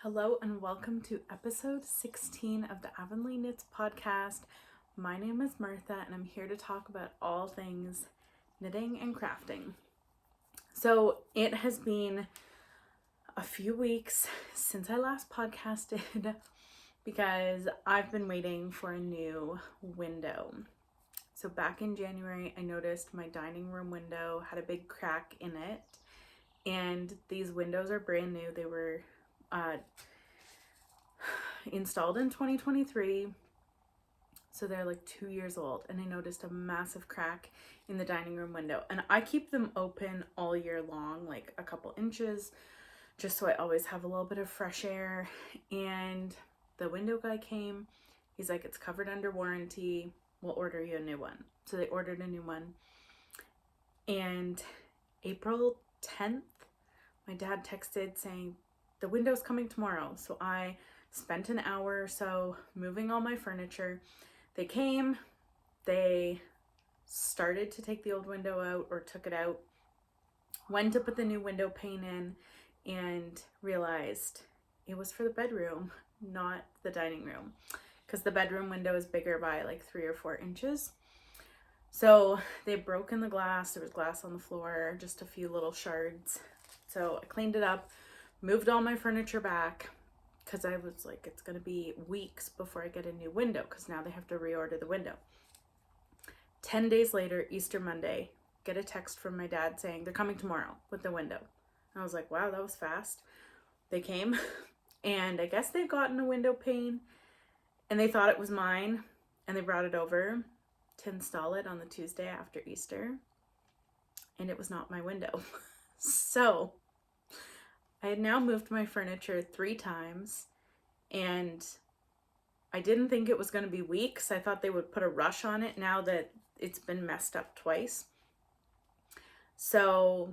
Hello and welcome to episode 16 of the Avonlea Knits podcast. My name is Martha and I'm here to talk about all things knitting and crafting. So it has been a few weeks since I last podcasted because I've been waiting for a new window. So back in January, I noticed my dining room window had a big crack in it, and these windows are brand new. They were installed in 2023, so they're like 2 years old, and I noticed a massive crack in the dining room window, and I keep them open all year long, like a couple inches, just so I always have a little bit of fresh air. And the window guy came, he's like, it's covered under warranty, we'll order you a new one. So they ordered a new one, and April 10th my dad texted saying the window's coming tomorrow. So I spent an hour or so moving all my furniture. They came, they started to take the old window out, or took it out, went to put the new window pane in, and realized it was for the bedroom, not the dining room, because the bedroom window is bigger by like 3 or 4 inches. So they'd broken the glass. There was glass on the floor, just a few little shards. So I cleaned it up, moved all my furniture back, because I was like, it's going to be weeks before I get a new window, because now they have to reorder the window. 10 days later, Easter Monday, get a text from my dad saying they're coming tomorrow with the window. I was like, wow, that was fast. They came, and I guess they'd gotten a window pane, and they thought it was mine, and they brought it over to install it on the Tuesday after Easter, and it was not my window. So I had now moved my furniture 3 times, and I didn't think it was going to be weeks. I thought they would put a rush on it now that it's been messed up twice. So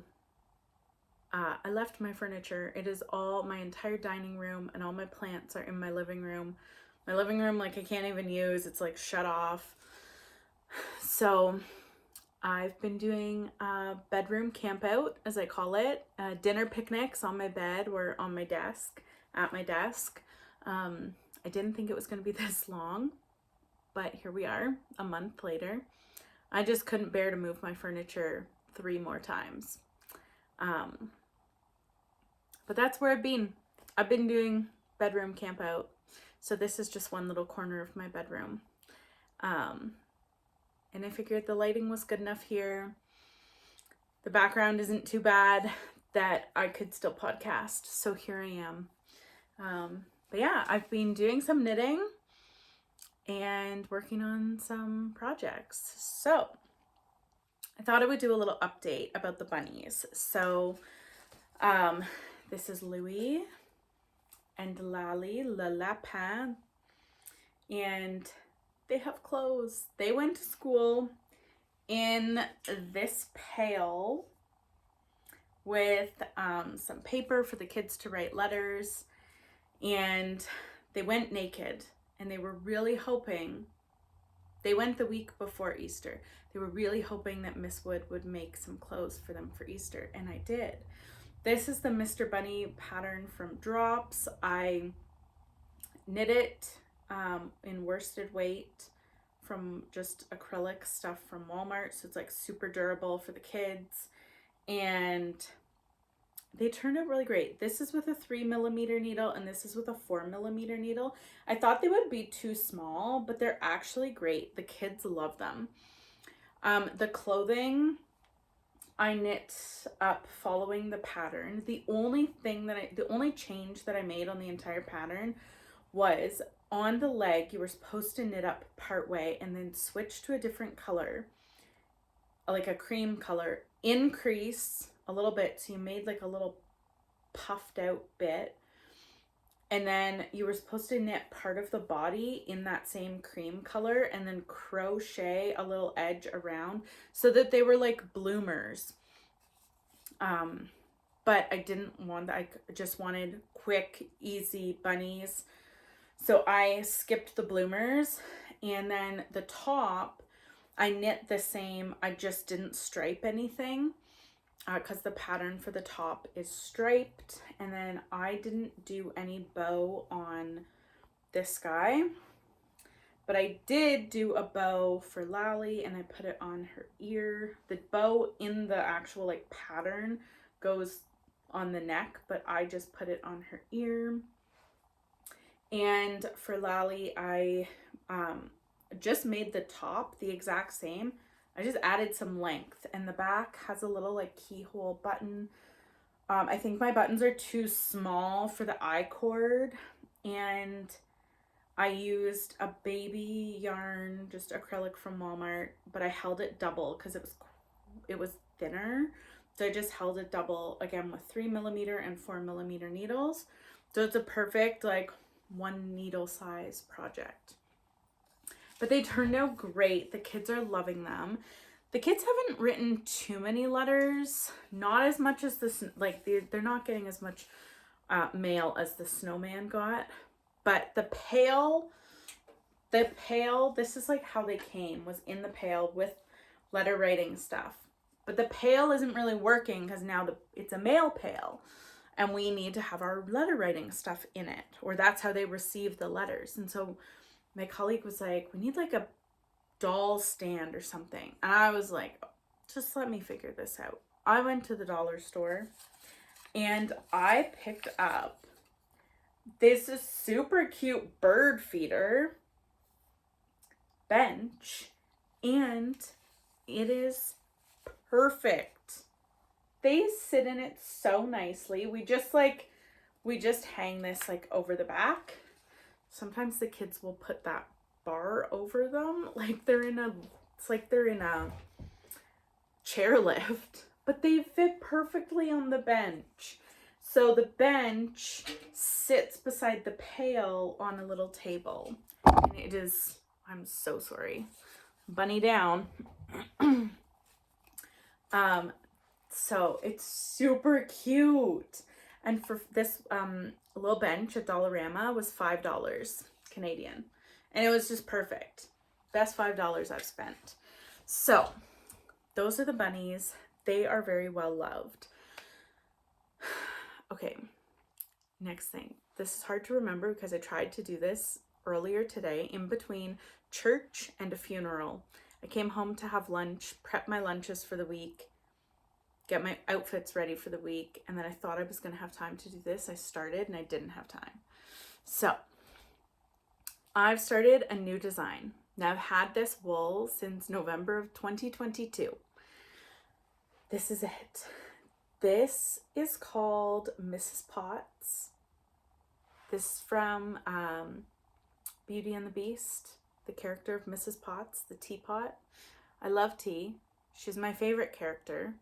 I left my furniture. It is all, my entire dining room and all my plants are in my living room. My living room, like, I can't even use. It's like shut off. So I've been doing a bedroom camp out, as I call it. Dinner picnics on my bed or on my desk, at my desk. I didn't think it was going to be this long, but here we are, a month later. I just couldn't bear to move my furniture 3 more times. But that's where I've been. I've been doing bedroom camp out. So this is just one little corner of my bedroom. And I figured the lighting was good enough here. The background isn't too bad that I could still podcast. So here I am. But yeah, I've been doing some knitting and working on some projects. So I thought I would do a little update about the bunnies. So this is Louis and Lally, Le Lapin, and they have clothes. They went to school in this pail with some paper for the kids to write letters, and they went naked, and they were really hoping, they went the week before Easter, they were really hoping that Miss Wood would make some clothes for them for Easter, and I did. This is the Mr. Bunny pattern from Drops. I knit it in worsted weight from just acrylic stuff from Walmart, so it's like super durable for the kids, and they turned out really great. This is with a 3mm needle, and this is with a 4mm needle. I thought they would be too small, but they're actually great. The kids love them. The clothing I knit up following the pattern. The only change that I made on the entire pattern was on the leg, you were supposed to knit up part way and then switch to a different color, like a cream color, increase a little bit, so you made like a little puffed out bit, and then you were supposed to knit part of the body in that same cream color and then crochet a little edge around so that they were like bloomers. But I didn't want that. I just wanted quick, easy bunnies. So I skipped the bloomers, and then the top, I knit the same. I just didn't stripe anything. because the pattern for the top is striped, and then I didn't do any bow on this guy, but I did do a bow for Lally, and I put it on her ear. The bow in the actual like pattern goes on the neck, but I just put it on her ear. And for Lally, I just made the top the exact same. I just added some length, and the back has a little like keyhole button. I think my buttons are too small for the I-cord, and I used a baby yarn, just acrylic from Walmart, but I held it double because it was thinner. So I just held it double again with 3mm and 4mm needles. So it's a perfect like 1 needle size project. But they turned out great. The kids are loving them. The kids haven't written too many letters, not as much as this, like they're not getting as much mail as the snowman got. But the pail, this is like how they came, was in the pail with letter writing stuff. But the pail isn't really working because now it's a mail pail, and we need to have our letter writing stuff in it, or that's how they receive the letters. And so my colleague was like, we need like a doll stand or something. And I was like, just let me figure this out. I went to the dollar store and I picked up this is super cute bird feeder bench, and it is perfect. They sit in it so nicely. We just hang this like over the back. Sometimes the kids will put that bar over them, like it's like they're in a chairlift, but they fit perfectly on the bench. So the bench sits beside the pail on a little table, and it is, I'm so sorry, bunny down. So it's super cute. And for this little bench at Dollarama was $5 Canadian. And it was just perfect. Best $5 I've spent. So those are the bunnies. They are very well loved. Okay, next thing. This is hard to remember because I tried to do this earlier today in between church and a funeral. I came home to have lunch, prep my lunches for the week, get my outfits ready for the week, and then I thought I was going to have time to do this. I started and I didn't have time. So I've started a new design. Now I've had this wool since November of 2022. This is it. This is called Mrs. Potts. This is from Beauty and the Beast, the character of Mrs. Potts, the teapot. I love tea. She's my favorite character.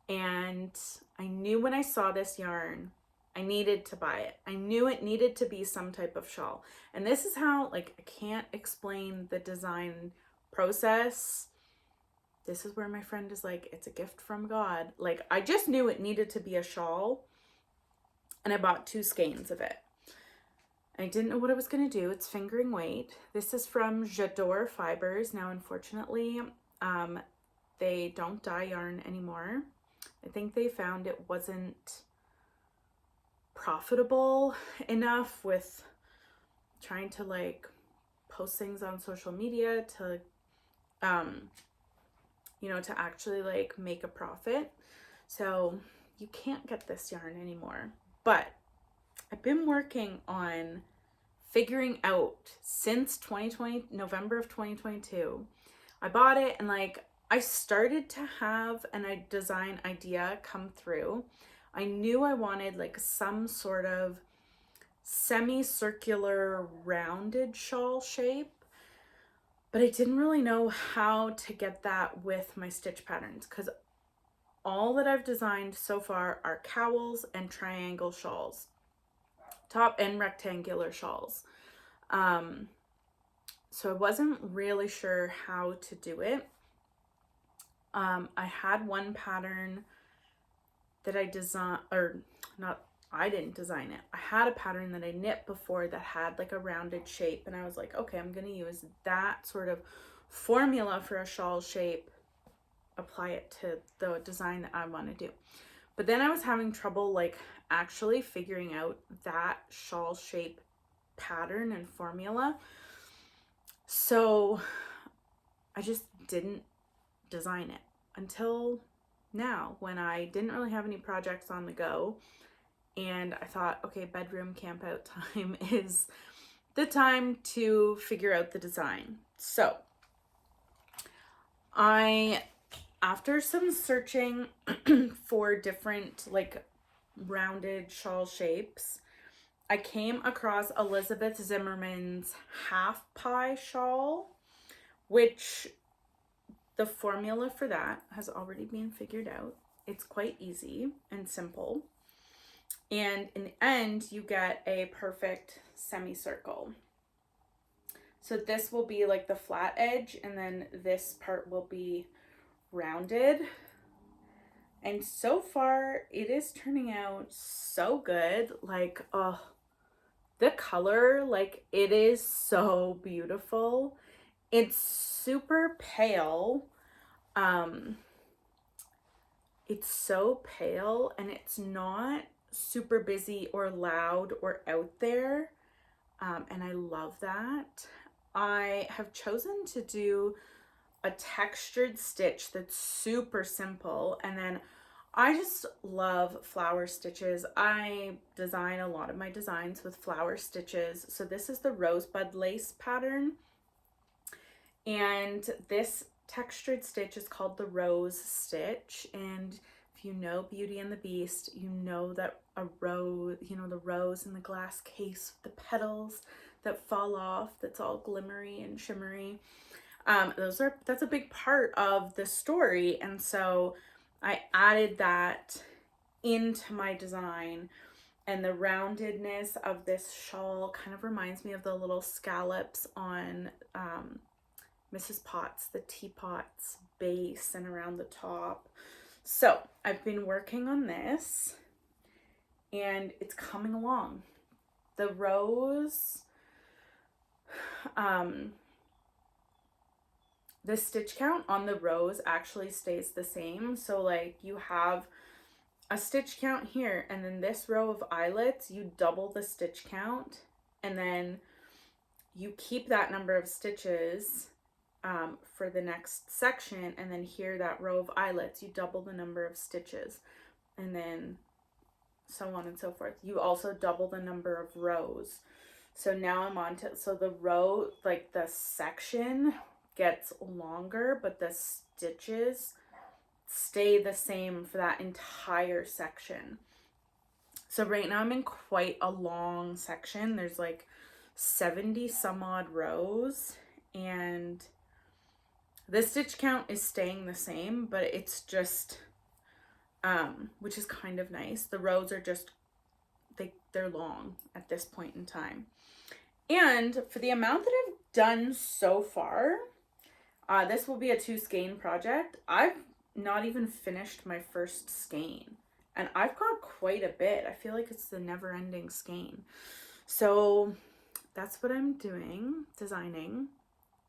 And I knew when I saw this yarn, I needed to buy it. I knew it needed to be some type of shawl. And this is how, like, I can't explain the design process. This is where my friend is like, it's a gift from God. Like, I just knew it needed to be a shawl. And I bought 2 skeins of it. I didn't know what I was going to do. It's fingering weight. This is from J'adore Fibers. Now, unfortunately, they don't dye yarn anymore. I think they found it wasn't profitable enough with trying to like post things on social media to to actually like make a profit. So you can't get this yarn anymore. But I've been working on figuring out since November of 2022. I bought it and like I started to have a design idea come through. I knew I wanted like some sort of semicircular rounded shawl shape, but I didn't really know how to get that with my stitch patterns because all that I've designed so far are cowls and triangle shawls, top and rectangular shawls. So I wasn't really sure how to do it. I had one pattern that I designed, or not, I didn't design it. I had a pattern that I knit before that had like a rounded shape, and I was like, okay, I'm going to use that sort of formula for a shawl shape apply it to the design that I want to do. But then I was having trouble like actually figuring out that shawl shape pattern and formula. So I just didn't design it until now, when I didn't really have any projects on the go. And I thought, okay, bedroom camp out time is the time to figure out the design. So after some searching for different like rounded shawl shapes, I came across Elizabeth Zimmerman's half pie shawl, which the formula for that has already been figured out. It's quite easy and simple. And in the end, you get a perfect semicircle. So this will be like the flat edge, and then this part will be rounded. And so far, it is turning out so good. Like, oh, the color, like, it is so beautiful. It's super pale. It's so pale, and it's not super busy or loud or out there. And I love that. I have chosen to do a textured stitch that's super simple, and then I just love flower stitches. I design a lot of my designs with flower stitches. So this is the rosebud lace pattern, and this textured stitch is called the rose stitch. And if you know Beauty and the Beast, you know that a rose, you know, the rose in the glass case with the petals that fall off, that's all glimmery and shimmery. That's a big part of the story. And so I added that into my design, and the roundedness of this shawl kind of reminds me of the little scallops on Mrs. Potts, the teapot's base and around the top. So I've been working on this, and it's coming along. The rose, the stitch count on the rose actually stays the same. So like you have a stitch count here, and then this row of eyelets, you double the stitch count, and then you keep that number of stitches for the next section, and then here, that row of eyelets, you double the number of stitches, and then so on and so forth. You also double the number of rows. So now I'm on to, so the row, like the section gets longer, but the stitches stay the same for that entire section. So right now I'm in quite a long section. There's like 70 some odd rows, and the stitch count is staying the same, but it's just, which is kind of nice. The rows are just, they're long at this point in time. And for the amount that I've done so far, this will be a 2 skein project. I've not even finished my first skein, and I've got quite a bit. I feel like it's the never-ending skein. So that's what I'm doing, designing.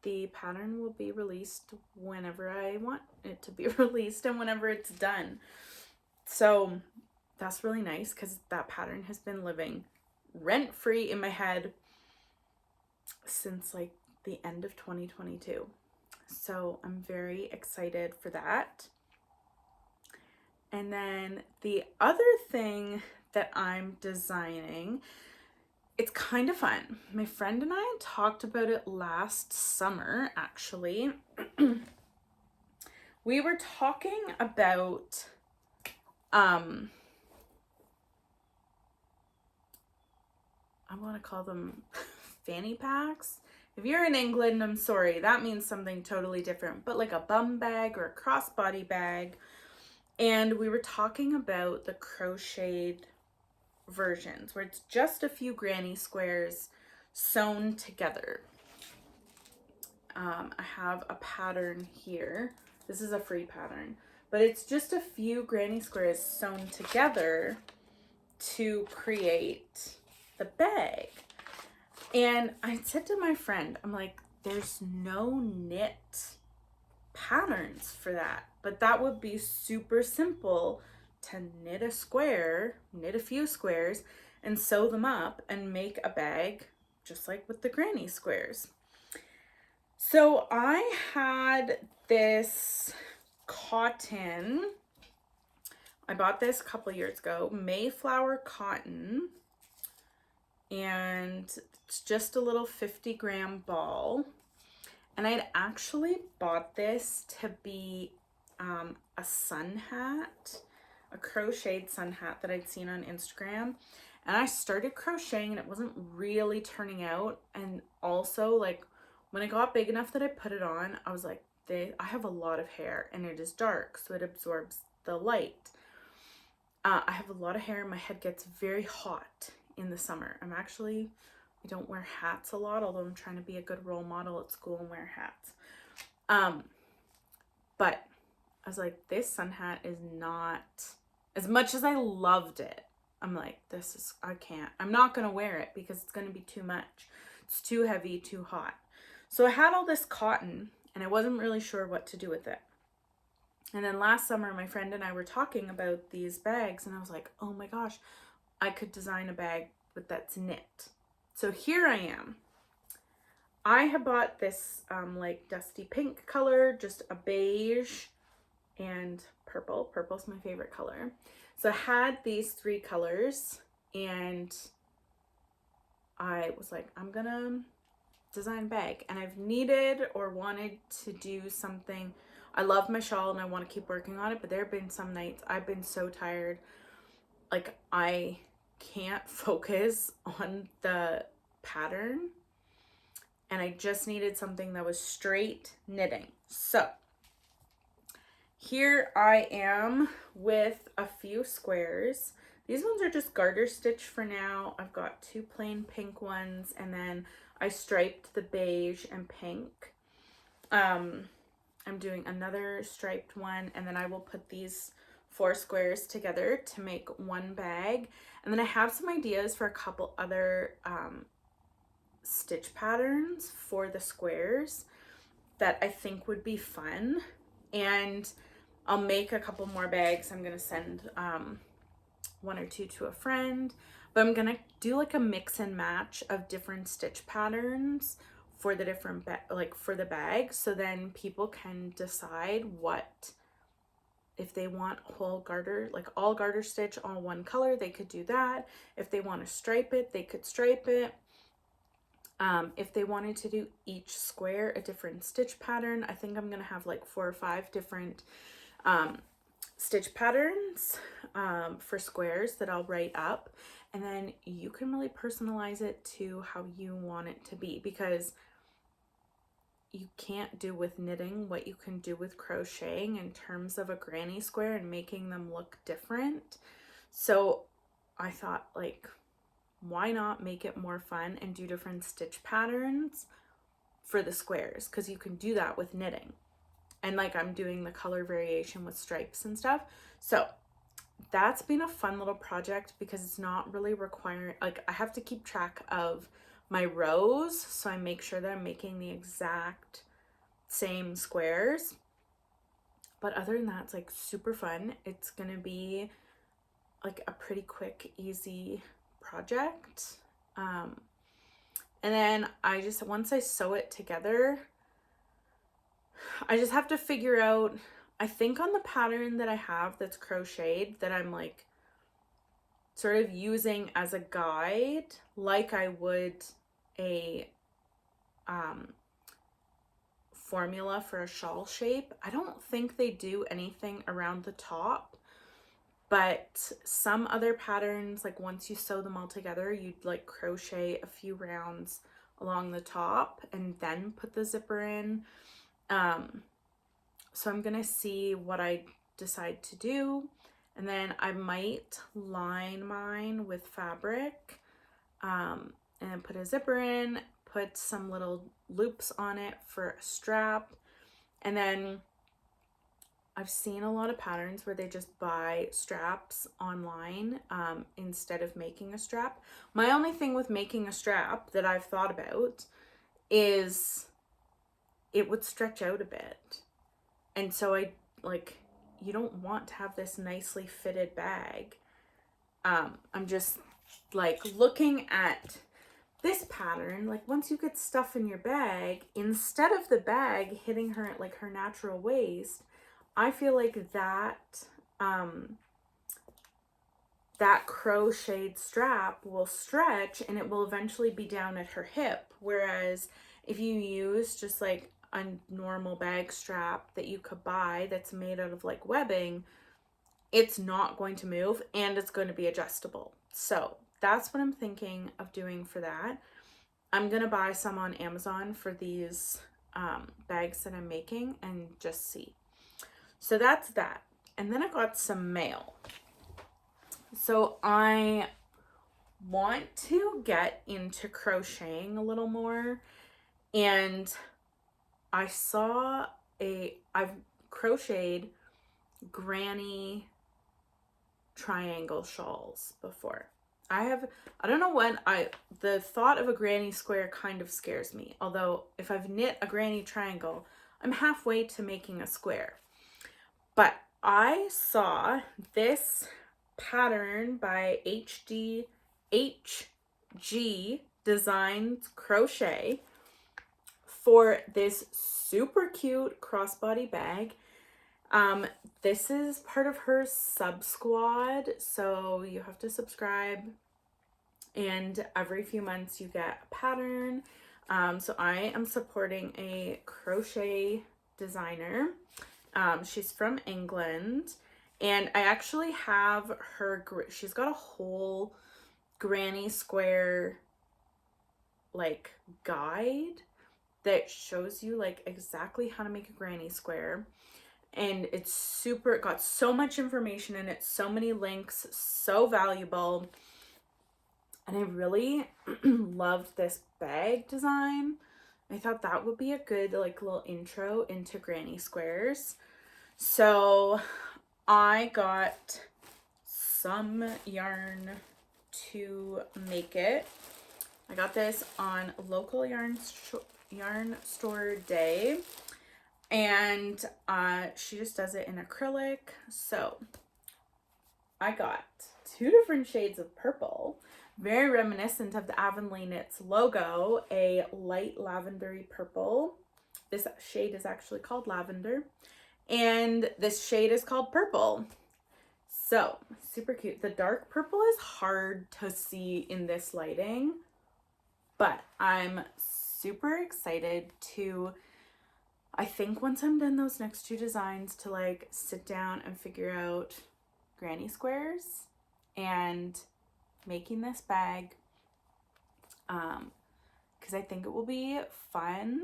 The pattern will be released whenever I want it to be released and whenever it's done. So that's really nice, because that pattern has been living rent-free in my head since like the end of 2022. So I'm very excited for that. And then the other thing that I'm designing, it's kind of fun. My friend and I talked about it last summer, actually. We were talking about I want to call them fanny packs. If you're in England, I'm sorry, that means something totally different, but like a bum bag or a crossbody bag. And we were talking about the crocheted versions, where it's just a few granny squares sewn together. I have a pattern here. This is a free pattern, but it's just a few granny squares sewn together to create the bag. And I said to my friend, I'm like, there's no knit patterns for that, but that would be super simple to knit a square, knit a few squares, and sew them up and make a bag just like with the granny squares. So I had this cotton, I bought this a couple years ago, Mayflower cotton, and it's just a little 50-gram ball. And I had actually bought this to be a sun hat, a crocheted sun hat that I'd seen on Instagram. And I started crocheting and it wasn't really turning out. And also, like, when it got big enough that I put it on, I was like, I have a lot of hair and it is dark, so it absorbs the light. I have a lot of hair and my head gets very hot in the summer. I don't wear hats a lot, although I'm trying to be a good role model at school and wear hats. But I was like, this sun hat is not, as much as I loved it, I'm like, I'm not going to wear it because it's going to be too much. It's too heavy, too hot. So I had all this cotton and I wasn't really sure what to do with it. And then last summer, my friend and I were talking about these bags and I was like, oh my gosh, I could design a bag that's knit. So here I am. I have bought this like dusty pink color, just a beige and purple. Purple's my favorite color. So I had these 3 colors and I was like, I'm gonna design a bag. And I've needed or wanted to do something. I love my shawl and I want to keep working on it, but there have been some nights I've been so tired, like I can't focus on the pattern, and I just needed something that was straight knitting. So here I am with a few squares. These ones are just garter stitch for now. I've got 2 plain pink ones and then I striped the beige and pink. I'm doing another striped one and then I will put these 4 squares together to make one bag. And then I have some ideas for a couple other stitch patterns for the squares that I think would be fun. And I'll make a couple more bags. I'm gonna send 1 or 2 to a friend, but I'm gonna do like a mix and match of different stitch patterns for the different for the bag, so then people can decide what, if they want whole garter, like all garter stitch all one color, they could do that. If they want to stripe it, they could stripe it. If they wanted to do each square a different stitch pattern, I think I'm gonna have like 4 or 5 different stitch patterns for squares that I'll write up, and then you can really personalize it to how you want it to be, because you can't do with knitting what you can do with crocheting in terms of a granny square and making them look different. So I thought, like, why not make it more fun and do different stitch patterns for the squares, because you can do that with knitting. And like I'm doing the color variation with stripes and stuff. So that's been a fun little project because it's not really requiring, like I have to keep track of my rows, so I make sure that I'm making the exact same squares. But other than that, it's like super fun. It's gonna be like a pretty quick, easy project. And then once I sew it together, I just have to figure out, I think on the pattern that I have that's crocheted, that I'm like sort of using as a guide, like I would a formula for a shawl shape. I don't think they do anything around the top, but some other patterns, like once you sew them all together, you'd like crochet a few rounds along the top and then put the zipper in. So I'm gonna see what I decide to do, and then I might line mine with fabric, and then put a zipper in, put some little loops on it for a strap. And then I've seen a lot of patterns where they just buy straps online instead of making a strap. My only thing with making a strap that I've thought about is it would stretch out a bit. And so you don't want to have this nicely fitted bag. I'm just like looking at this pattern, like once you get stuff in your bag, instead of the bag hitting her at like her natural waist, I feel like that that crocheted strap will stretch and it will eventually be down at her hip. Whereas if you use just like a normal bag strap that you could buy that's made out of like webbing, it's not going to move and it's going to be adjustable. So that's what I'm thinking of doing for that. I'm going to buy some on Amazon for these bags that I'm making and just see. So that's that. And then I got some mail. So I want to get into crocheting a little more. And I've crocheted granny triangle shawls before. I don't know when the thought of a granny square kind of scares me. Although if I've knit a granny triangle, I'm halfway to making a square. But I saw this pattern by HG Designs Crochet for this super cute crossbody bag. This is part of her sub squad, so you have to subscribe, and every few months you get a pattern. So I am supporting a crochet designer. She's from England, and I actually have she's got a whole granny square like guide that shows you like exactly how to make a granny square. And it got so much information in it, so many links, so valuable. And I really loved this bag design. I thought that would be a good like little intro into granny squares. So I got some yarn to make it. I got this on local yarn store day. And she just does it in acrylic. So I got 2 different shades of purple, very reminiscent of the Avonlea Knits logo, a light lavendery purple. This shade is actually called lavender, and this shade is called purple. So super cute. The dark purple is hard to see in this lighting, but I'm super excited to, I think once I'm done those next 2 designs, to like sit down and figure out granny squares and making this bag, because I think it will be fun.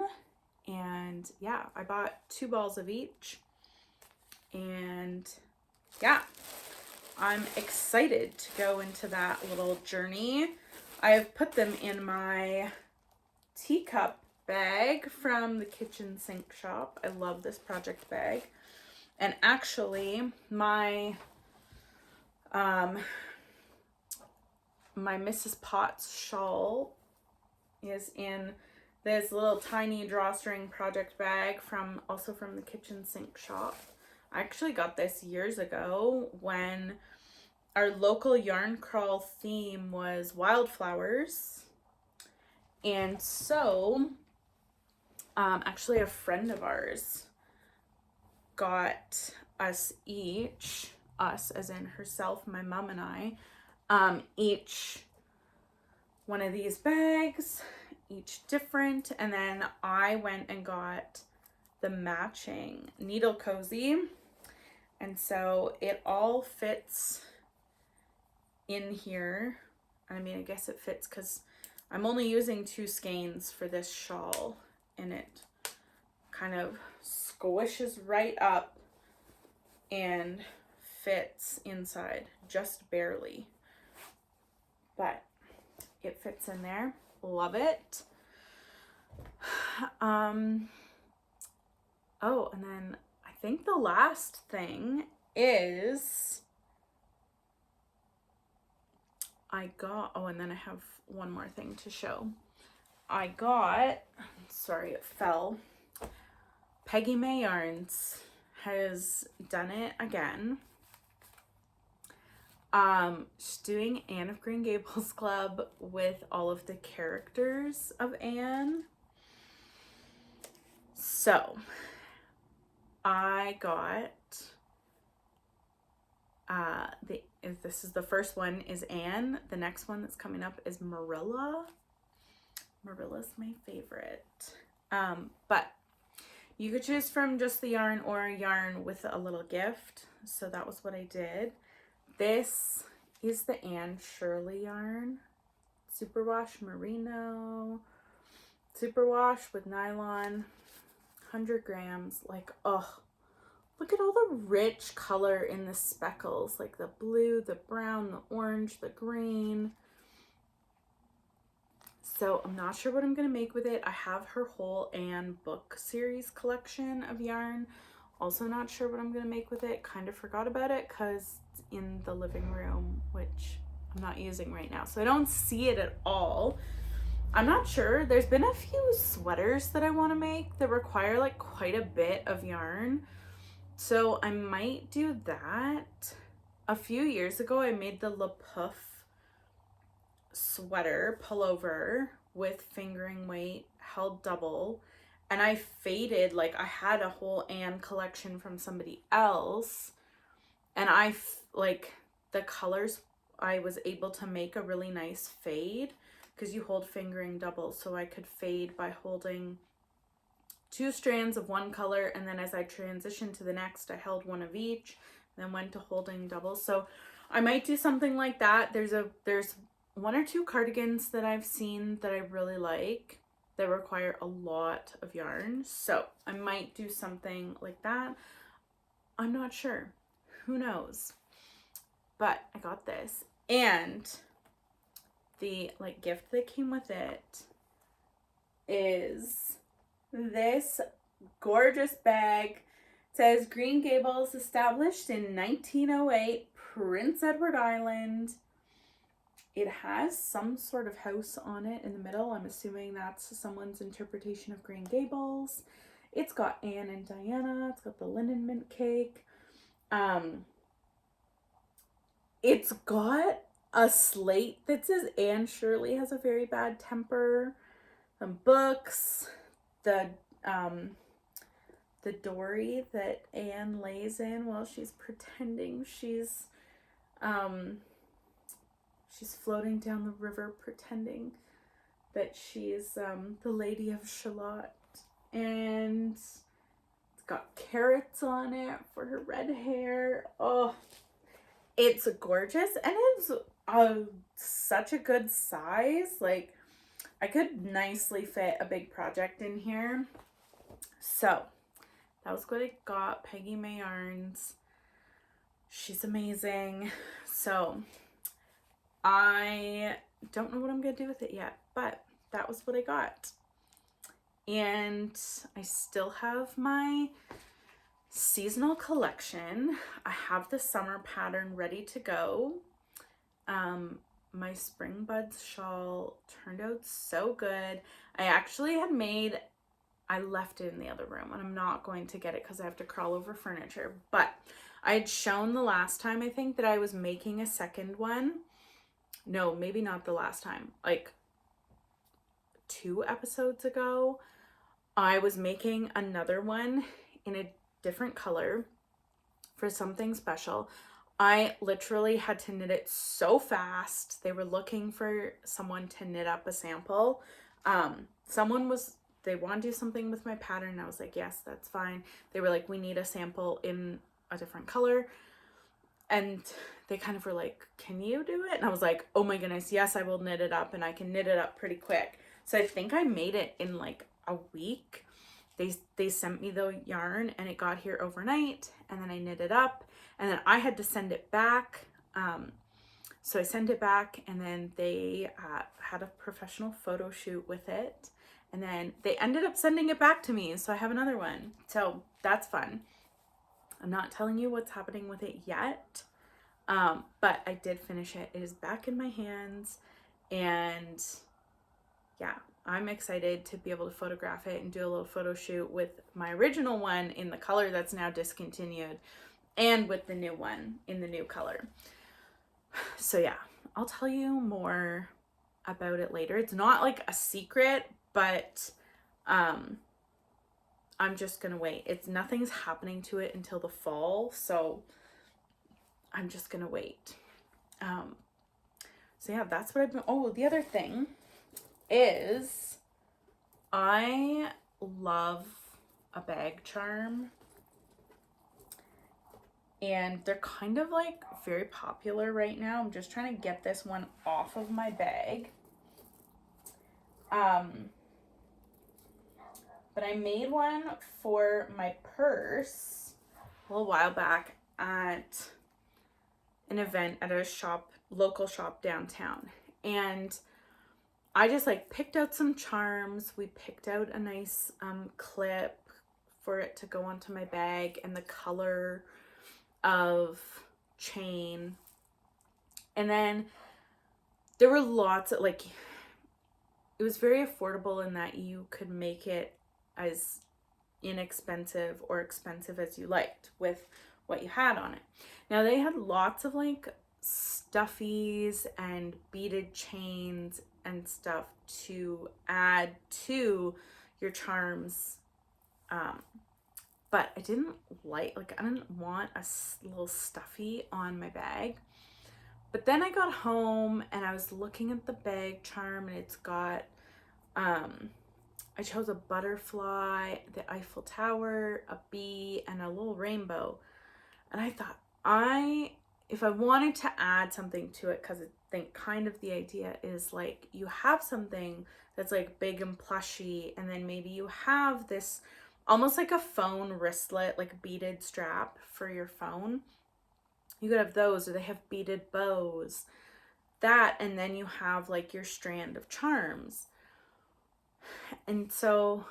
And yeah, I bought 2 balls of each, and yeah, I'm excited to go into that little journey. I've put them in my teacup bag from the kitchen sink shop. I love this project bag. And actually my my Mrs. Potts shawl is in this little tiny drawstring project bag from the kitchen sink shop. I actually got this years ago when our local yarn crawl theme was wildflowers. And so actually a friend of ours got us each, us as in herself, my mom and I, each one of these bags, each different. And then I went and got the matching needle cozy. And so it all fits in here. I mean, I guess it fits because I'm only using 2 skeins for this shawl, and it kind of squishes right up and fits inside just barely, but it fits in there. Love it. Oh, and then I think the last thing is and then I have one more thing to show. Sorry, it fell. Peggy May yarns. has done it again. She's doing Anne of Green Gables Club with all of the characters of Anne. So I got this is the first one is Anne. The next one that's coming up is Marilla. Marilla's my favorite. But you could choose from just the yarn or a yarn with a little gift. So that was what I did. This is the Anne Shirley yarn. Superwash merino. Superwash with nylon. 100 grams. Like, oh, look at all the rich color in the speckles. Like the blue, the brown, the orange, the green. So I'm not sure what I'm going to make with it. I have her whole Anne book series collection of yarn. Also not sure what I'm going to make with it. Kind of forgot about it because it's in the living room, which I'm not using right now. So I don't see it at all. I'm not sure. There's been a few sweaters that I want to make that require like quite a bit of yarn. So I might do that. A few years ago, I made the Le Puff sweater pullover with fingering weight held double, and I faded, like I had a whole Anne collection from somebody else, and like the colors, I was able to make a really nice fade because you hold fingering double, so I could fade by holding 2 strands of one color, and then as I transitioned to the next, I held one of each, then went to holding double. So I might do something like that. There's 1 or 2 cardigans that I've seen that I really like that require a lot of yarn. So I might do something like that. I'm not sure. Who knows? But I got this. And the like gift that came with it is this gorgeous bag. It says Green Gables, established in 1908, Prince Edward Island. It has some sort of house on it in the middle. I'm assuming that's someone's interpretation of Green Gables. It's got Anne and Diana. It's got the linen mint cake. It's got a slate that says Anne Shirley has a very bad temper. Some books. The dory that Anne lays in while she's pretending she's floating down the river pretending that she's the Lady of Shalott. And it's got carrots on it for her red hair. Oh, it's gorgeous, and it's such a good size. Like, I could nicely fit a big project in here. So that was what I got. Peggy May Yarns. She's amazing. So I don't know what I'm going to do with it yet, but that was what I got. And I still have my seasonal collection. I have the summer pattern ready to go. My Spring Buds shawl turned out so good. I actually had made, I left it in the other room, and I'm not going to get it because I have to crawl over furniture, but I had shown the last time, I think, that I was making a second one. No, maybe not the last time, like 2 episodes ago, I was making another one in a different color for something special. I literally had to knit it so fast. They were looking for someone to knit up a sample. They want to do something with my pattern. I was like, yes, that's fine. They were like, we need a sample in a different color. And they kind of were like, can you do it? And I was like, oh my goodness, yes, I will knit it up, and I can knit it up pretty quick. So I think I made it in like a week. They sent me the yarn, and it got here overnight, and then I knit it up, and then I had to send it back. So I sent it back, and then they had a professional photo shoot with it, and then they ended up sending it back to me. So I have another one. So that's fun. I'm not telling you what's happening with it yet, but I did finish it. It is back in my hands, and yeah, I'm excited to be able to photograph it and do a little photo shoot with my original one in the color that's now discontinued and with the new one in the new color. So yeah, I'll tell you more about it later. It's not like a secret, but I'm just gonna wait. Nothing's happening to it until the fall, so I'm just gonna wait. So yeah, that's what I've been. Oh, the other thing is I love a bag charm, and they're kind of like very popular right now. I'm just trying to get this one off of my bag. But I made one for my purse a little while back at an event at a local shop downtown. And I just like picked out some charms. We picked out a nice clip for it to go onto my bag and the color of chain. And then there were lots of like, it was very affordable in that you could make it as inexpensive or expensive as you liked with what you had on it. Now they had lots of like stuffies and beaded chains and stuff to add to your charms, but I didn't want a little stuffy on my bag. But then I got home and I was looking at the bag charm, and it's got I chose a butterfly, the Eiffel Tower, a bee, and a little rainbow. And I thought, if I wanted to add something to it, because I think kind of the idea is like you have something that's like big and plushy, and then maybe you have this almost like a phone wristlet, like beaded strap for your phone. You could have those, or they have beaded bows. That, and then you have like your strand of charms. And so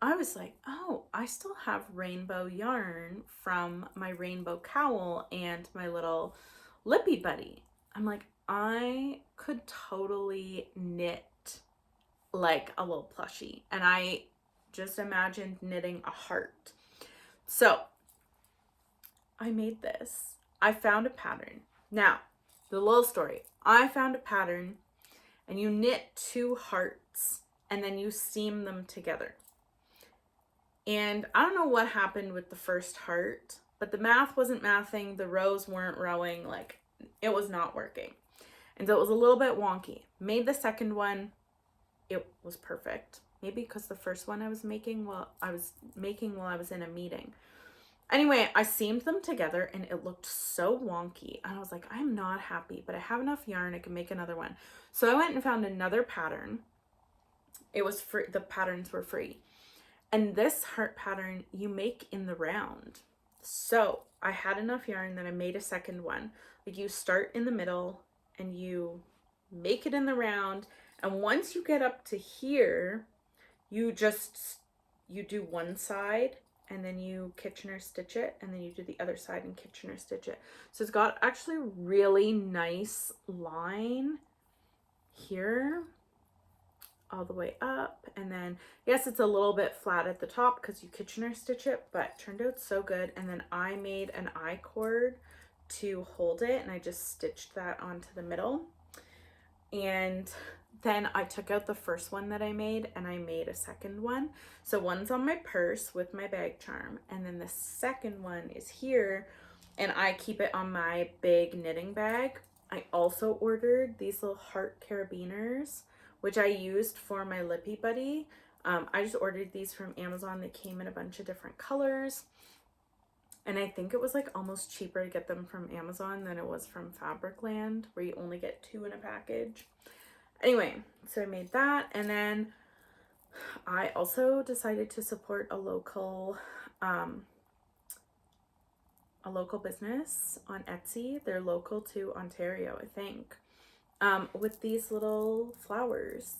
I was like, oh, I still have rainbow yarn from my rainbow cowl and my little lippy buddy. I'm like, I could totally knit like a little plushie. And I just imagined knitting a heart. So I made this. I found a pattern. Now, the little story. I found a pattern, and you knit 2 hearts and then you seam them together. And I don't know what happened with the first heart, but the math wasn't mathing, the rows weren't rowing, like it was not working. And so it was a little bit wonky. Made the second one, it was perfect. Maybe because the first one I was making while I was in a meeting. Anyway, I seamed them together and it looked so wonky. And I was like, I'm not happy, but I have enough yarn, I can make another one. So I went and found another pattern. It was free, the patterns were free. And this heart pattern you make in the round. So I had enough yarn that I made a second one. Like you start in the middle and you make it in the round. And once you get up to here, you do one side and then you Kitchener stitch it, and then you do the other side and Kitchener stitch it. So it's got actually a really nice line here all the way up, and then yes, it's a little bit flat at the top because you Kitchener stitch it, but turned out so good. And then I made an I-cord to hold it, and I just stitched that onto the middle. And then I took out the first one that I made and I made a second one. So one's on my purse with my bag charm, and then the second one is here, and I keep it on my big knitting bag. I also ordered these little heart carabiners, which I used for my lippy buddy. I just ordered these from Amazon. They came in a bunch of different colors. And I think it was like almost cheaper to get them from Amazon than it was from Fabricland, where you only get 2 in a package. Anyway, so I made that. And then I also decided to support a local business on Etsy. They're local to Ontario, I think. With these little flowers,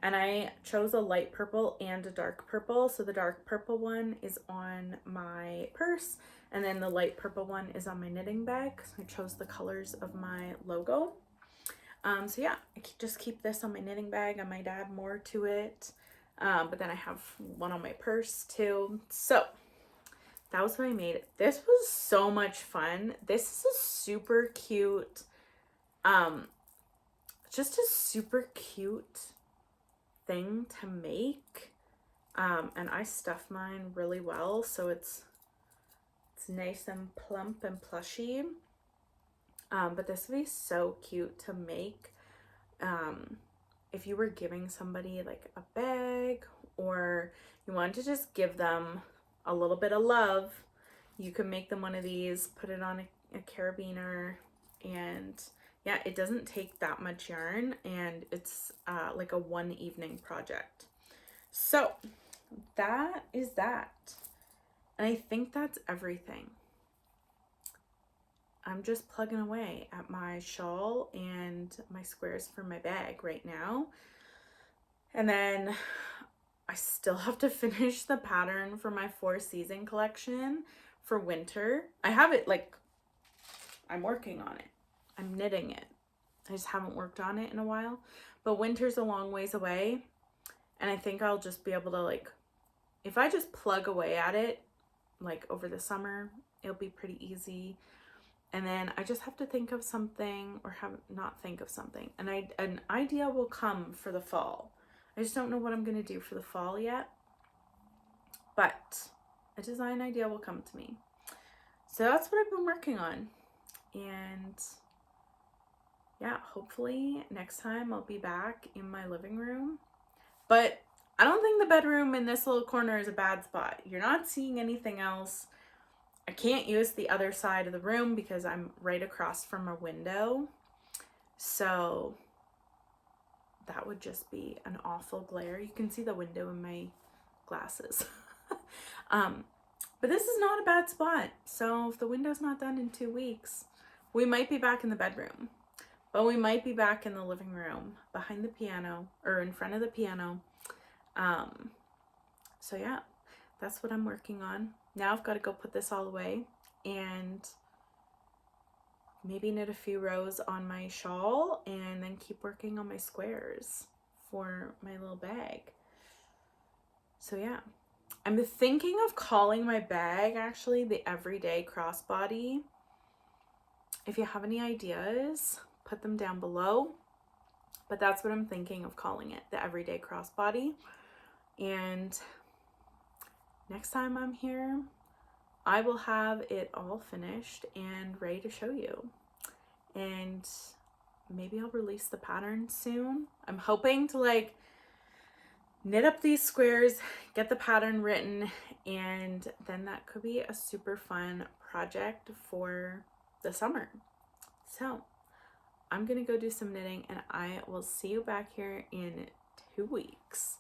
and I chose a light purple and a dark purple. So the dark purple one is on my purse, and then the light purple one is on my knitting bag. So I chose the colors of my logo. So yeah, I just keep this on my knitting bag. I might add more to it. But then I have one on my purse too. So that was what I made. This was so much fun. This is a super cute, just a super cute thing to make. And I stuffed mine really well, so it's nice and plump and plushy. But this would be so cute to make. If you were giving somebody like a bag, or you wanted to just give them a little bit of love, you can make them one of these, put it on a carabiner, and yeah, it doesn't take that much yarn, and it's like a one evening project. So that is that. And I think that's everything. I'm just plugging away at my shawl and my squares for my bag right now. And then I still have to finish the pattern for my 4-season collection for winter. I have it, like, I'm working on it. I'm knitting it. I just haven't worked on it in a while. But winter's a long ways away. And I think I'll just be able to, like, if I just plug away at it, like over the summer, it'll be pretty easy. And then I just have to think of something, or not think of something. An idea will come for the fall. I just don't know what I'm going to do for the fall yet. But a design idea will come to me. So that's what I've been working on. And yeah, hopefully next time I'll be back in my living room. But I don't think the bedroom in this little corner is a bad spot. You're not seeing anything else. I can't use the other side of the room because I'm right across from a window. So that would just be an awful glare. You can see the window in my glasses. But this is not a bad spot. So if the window's not done in 2 weeks, we might be back in the bedroom. But we might be back in the living room, behind the piano, or in front of the piano. So yeah, that's what I'm working on. Now I've got to go put this all away and maybe knit a few rows on my shawl, and then keep working on my squares for my little bag. So yeah, I'm thinking of calling my bag actually the Everyday Crossbody. If you have any ideas, put them down below. But that's what I'm thinking of calling it, the Everyday Crossbody. And next time I'm here, I will have it all finished and ready to show you. And maybe I'll release the pattern soon. I'm hoping to like knit up these squares, get the pattern written, and then that could be a super fun project for the summer. So I'm gonna go do some knitting, and I will see you back here in 2 weeks.